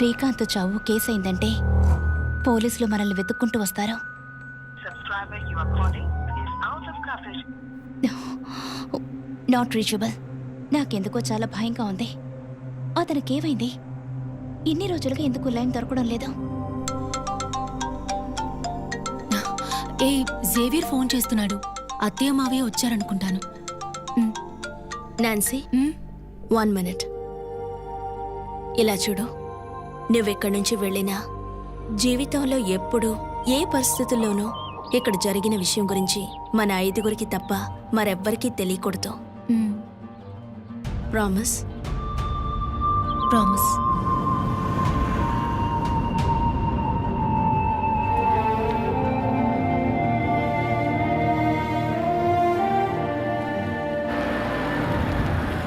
శ్రీకాంత్ చావు కేసైందంటే పోలీసులు మనల్ని వెతుక్కుంటూ వస్తారు. Not reachable. నాకెందుకో చాలా భయంగా ఉంది. అతనికేమైంది? ఇన్ని రోజులుగా ఎందుకు లైన్ దొరకడం లేదు? ఏ జేవియర్ ఫోన్ చేస్తున్నాడు. అత్తయ్య మావయ్య వచ్చారనుకుంటాను. Nancy, 1 minute. ఇలా చూడు, నువ్వెక్కడి నుంచి వెళ్ళినా జీవితంలో ఎప్పుడు ఏ పరిస్థితుల్లోనూ ఇక్కడ జరిగిన విషయం గురించి మన 5గురికి తప్ప మరెవ్వరికీ తెలియకూడదు. ప్రామిస్? ప్రామిస్.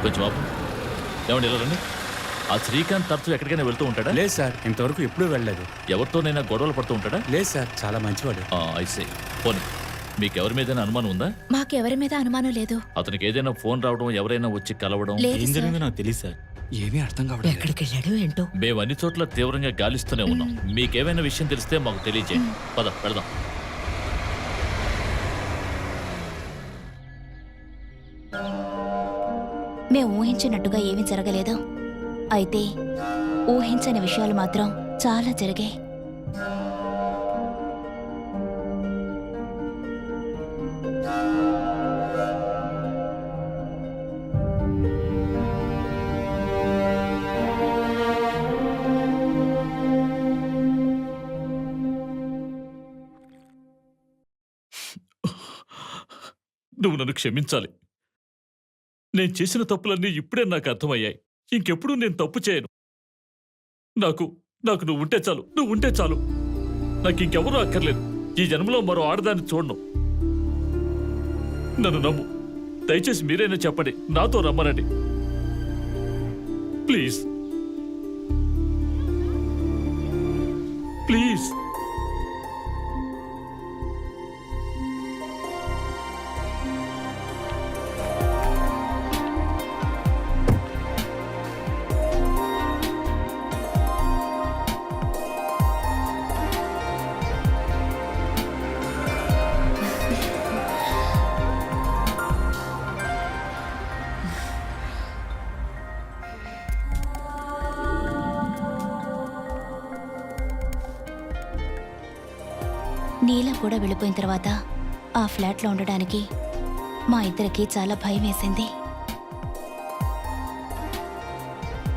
కొంచెం బాబు ఏమండి ఇలా రండి. ఆ శ్రీకాంత్ తరచు ఎక్కడికైనా వెళ్తూ ఉంటాడా? లేదు సార్, ఇంతవరకు ఎప్పుడూ వెళ్ళలేదు. ఎవరితోనైనా గొడవలు పడుతూ ఉంటాడా? లేదు సార్, చాలా మంచివాడు. ఐసే. పోనీ మీకెవరి మీద అనుమానం ఉందా? మాకెవరి మీద అనుమానం లేదు. అతనికి ఏదైనా ఫోన్ రావడం, ఎవరైనా వచ్చి కలవడం? ఏం జరిగిందో నాకు తెలియదు సార్, ఏమీ అర్థం కావడం. ఎక్కడికి వెళ్ళాడు ఏంటో. మేము అన్ని చోట్ల తీవ్రంగా గాలిస్తూనే ఉన్నాం. మీకేమైనా విషయం తెలిస్తే మాకు తెలియజేయండి. పద వెళదాం. మేము ఊహించినట్టుగా ఏమీ జరగలేదు. అయితే ఊహించని విషయాలు మాత్రం చాలా జరిగాయి. నువ్వు నన్ను క్షమించాలి. నేను చేసిన తప్పులన్నీ ఇప్పుడే నాకు అర్థమయ్యాయి. ఇంకెప్పుడు నేను తప్పు చేయను. నాకు నువ్వు ఉంటే చాలు. నువ్వు ఉంటే చాలు. నాకు ఇంకెవరూ అక్కర్లేదు. ఈ జన్మలో మరో ఆడదాన్ని చూడను. నన్ను నమ్ము. దయచేసి మీరైనా చెప్పండి, నాతో రమ్మనండి ప్లీజ్. ప్లీజ్. నీలా కూడా వెళ్ళిపోయిన తర్వాత ఆ ఫ్లాట్లో ఉండడానికి మా ఇద్దరికి చాలా భయం వేసింది.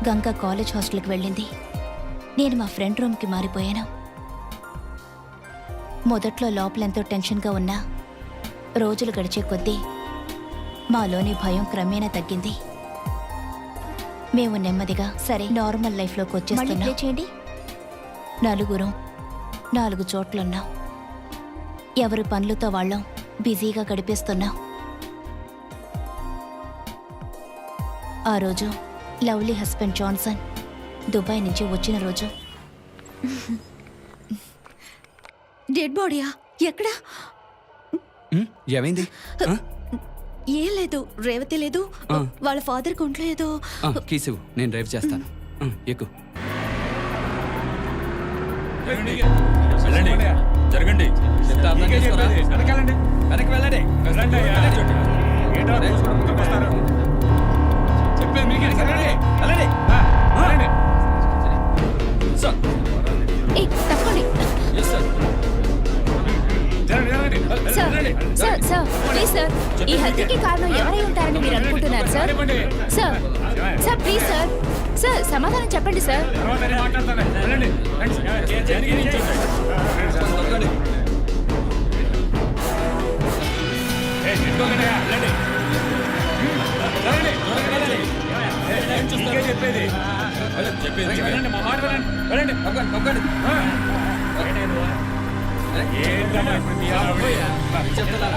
గంగ కాలేజ్ హాస్టల్కి వెళ్ళింది. నేను మా ఫ్రెండ్ రూమ్కి మారిపోయాను. మొదట్లో లోపలెంతో టెన్షన్గా ఉన్నా రోజులు గడిచే కొద్దీ మాలోని భయం క్రమేణా తగ్గింది. మేము నెమ్మదిగా సరే నార్మల్ లైఫ్లోకి వచ్చేస్తున్నాం. చేయండి. నలుగురం 4 చోట్లున్నాం. ఎవరి పనులతో వాళ్ళం బిజీగా గడిపేస్తున్నాం. ఆ రోజు లవ్లీ హస్బెండ్ జాన్సన్ దుబాయ్ నుంచి వచ్చిన రోజు. డెడ్ బాడీయా? ఎక్కడా? ఏమైంది? ఏం లేదు, రేవతి లేదు. వాళ్ళ ఫాదర్ ఒంట్లో ఏదో. కీసు, నేను డ్రైవ్ చేస్తాను. ఎక్కు. జరగండి. వెనక్కి వెళ్ళండి. ఈ హత్యకి కారణం ఎవరై ఉంటారని మీరు అనుకుంటున్నారు సార్? సార్ ప్లీజ్ సార్ సమాధానం చెప్పండి సార్.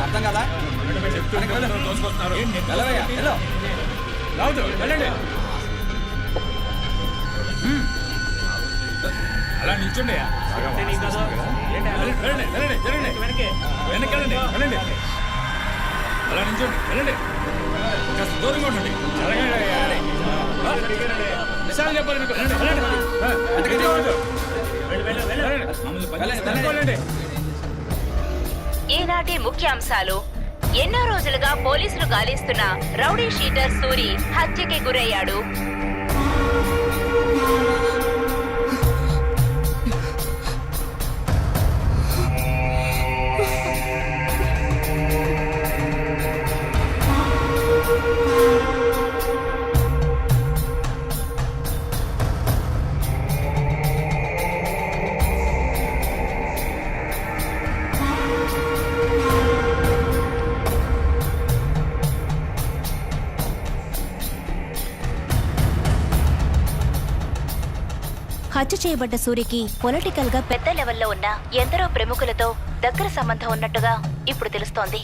అర్థం కదా? అలా నిల్చుండే అలా నిల్చోండి. వెళ్ళండి. కాస్త దూరంగా ఉండండి. నిజాలు చెప్పాలి మీకు. వెళ్ళండి. ఈనాటి ముఖ్యాంశాలు. ఎన్నో రోజులుగా పోలీసులు గాలిస్తున్న రౌడీ షీటర్ సూరి హత్యకి గురయ్యాడు. హత్య చేయబడ్డ సూరికి పొలిటికల్ గా పెద్ద లెవెల్లో ఉన్న ఎందరో ప్రముఖులతో దగ్గర సంబంధం ఉన్నట్టుగా ఇప్పుడు తెలుస్తోంది.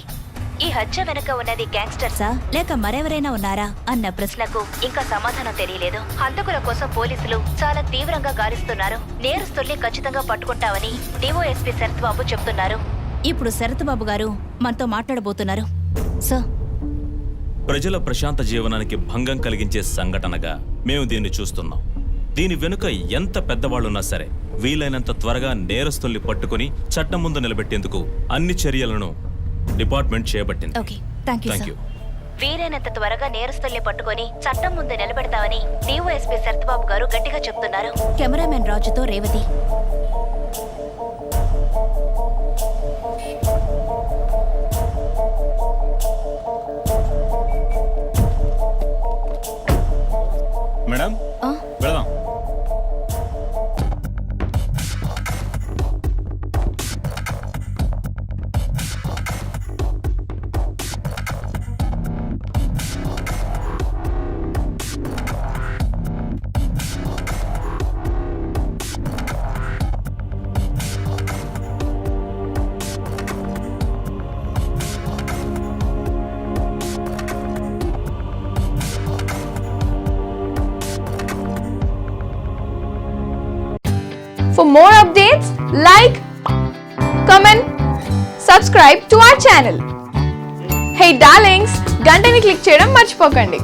ఈ హత్య వెనుక ఉన్నది గ్యాంగ్స్టర్సా లేక మరెవరైనా ఉన్నారా అన్న ప్రశ్నలకు ఇంకా సమాధానం తెలియలేదు. హంతకుల కోసం పోలీసులు చాలా తీవ్రంగా గాలిస్తున్నారు. నేరస్తుల్ని ఖచ్చితంగా పట్టుకుంటామని డిఓఎస్పీ శరత్ బాబు చెప్తున్నారు. ఇప్పుడు శరత్ బాబు గారు మనతో మాట్లాడబోతున్నారు. సార్, ప్రజల ప్రశాంత జీవనానికి భంగం కలిగించే సంఘటనగా మేము దీన్ని చూస్తున్నాం. దీని వెనుక ఎంత పెద్దవాళ్లున్నా సరే వీలైనంత త్వరగా నేరస్తుల్ని పట్టుకుని చట్టం ముందు నిలబెట్టేందుకు అన్ని చర్యలను డిపార్ట్మెంట్ చేపట్టింది. Okay, thank you. వీలైనంత త్వరగా నేరస్తుల్ని పట్టుకొని చట్టం ముందు నిలబెడతామని డిఓఎస్పీ శరత్ బాబు గారు గట్టిగా చెప్తున్నారు. కెమెరామెన్ రాజుతో రేవతి. మేడం, వెళదాం. For more updates, like, comment, subscribe to our channel. Hey darlings, గంటని click చేయడం మర్చిపోకండి.